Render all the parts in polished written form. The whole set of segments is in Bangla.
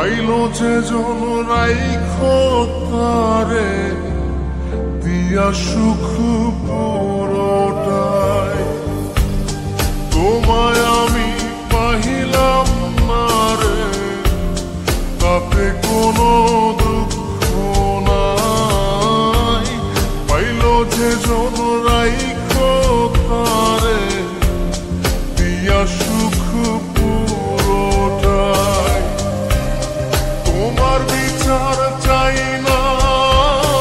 পাইলো যে জন রাইখো তারে দিয়া সুখ পুরোটাই। তোমায় আমি পাহিলাম না রে, তাতে কোনো দুঃখ নাই। পাইলো যে জন রাইখো তারে দিয়া সুখ পুরোটাই। তোমার বিচার চাই না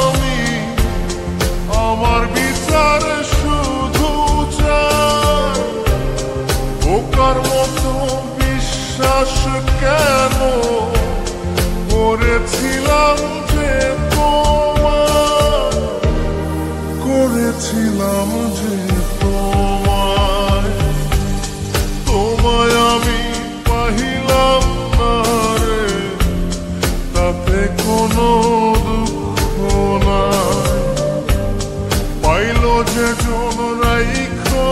আমি, আমার বিচার শুধু চাই। বোকার মতো বিশ্বাস কেন করেছিলাম যে তোমায়, করেছিলাম যে তোমায়। তোমায় আমি পাহিলাম না রে, তাতে কোনো দুঃখ নাই। পাইলো যে জন রাইখো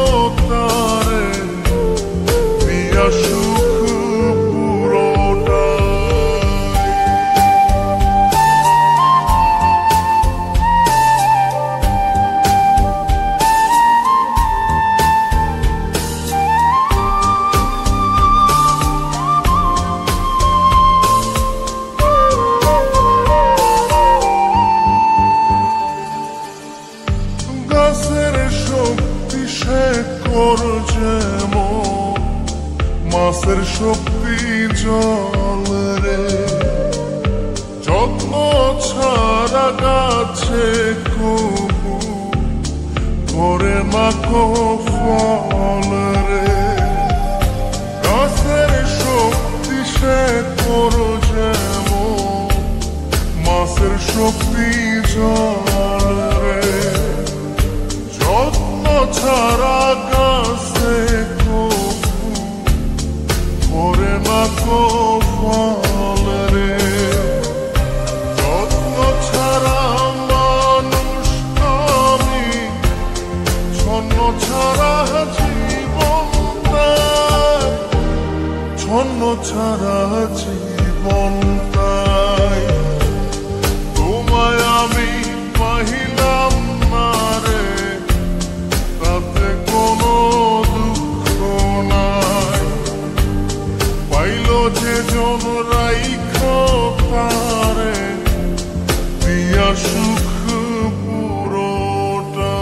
তারে দিয়া সুখ গাছের শক্তি শেকর যেমন, মাছের শক্তি জল রে। যত্ন ছাড়া গাছে কবু করে না কো ফল রে। গাছের শক্তি শেকর যেমন, মাছের শক্তি জল রে। যত্ন ছাড়া গাছে কবু করে না কো ফল রে। যত্ন ছাড়া মানুষ আমি, ছন্ন ছাড়া জীবন তাই, ছন্ন ছাড়া জীবন তাই। তোমায় আমি পাহিলাম না রে, তাতে কোনো দুঃখ নাই। পাইলো যে জন রাইখো তারে দিয়া সুখ পুরোটাই।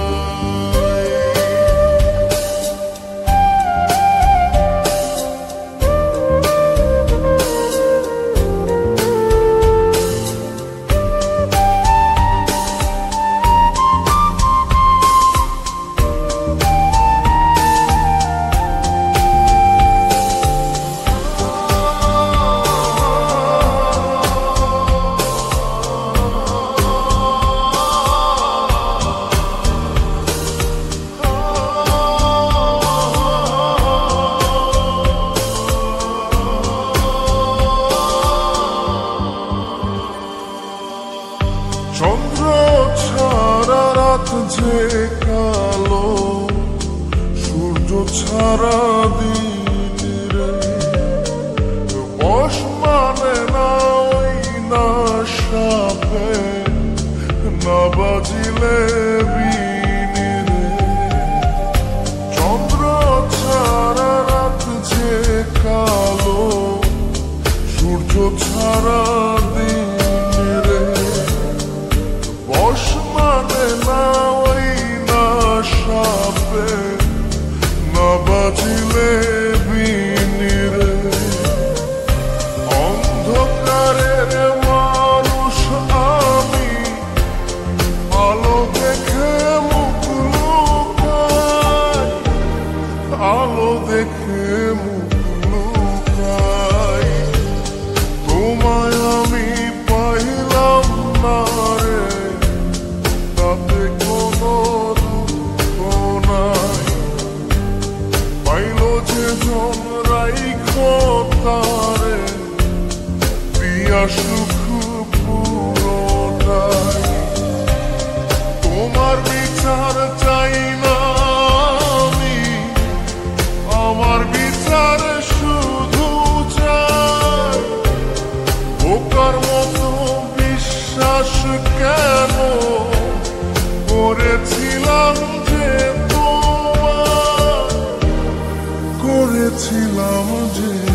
চন্দ্র ছাড়া রাত যে কালো, সূর্য ছাড়া দিন রে। বশ মানে না ওই না সাপে, না বাজিলে বিন রে। চন্দ্র ছাড়া রাত যে কালো, সূর্য ছাড়া দিন রে। বশ মানে না ওই না সাপে, না বাজিলে বিন রে। অন্ধকারের মানুষ আমি, আলো দেখে মুখ লুকাই, আলো দেখে মুখ লুকাই। তোমায় আমি পাইলাম না রে, তাতে কোনো দুঃখ নাই। পাইলো যে জন রাইখো তারে দিয়া সুখ পুরোটাই। তোমার বিচার চাই না আমি, আমার বিচার শুধু চাই। मुझे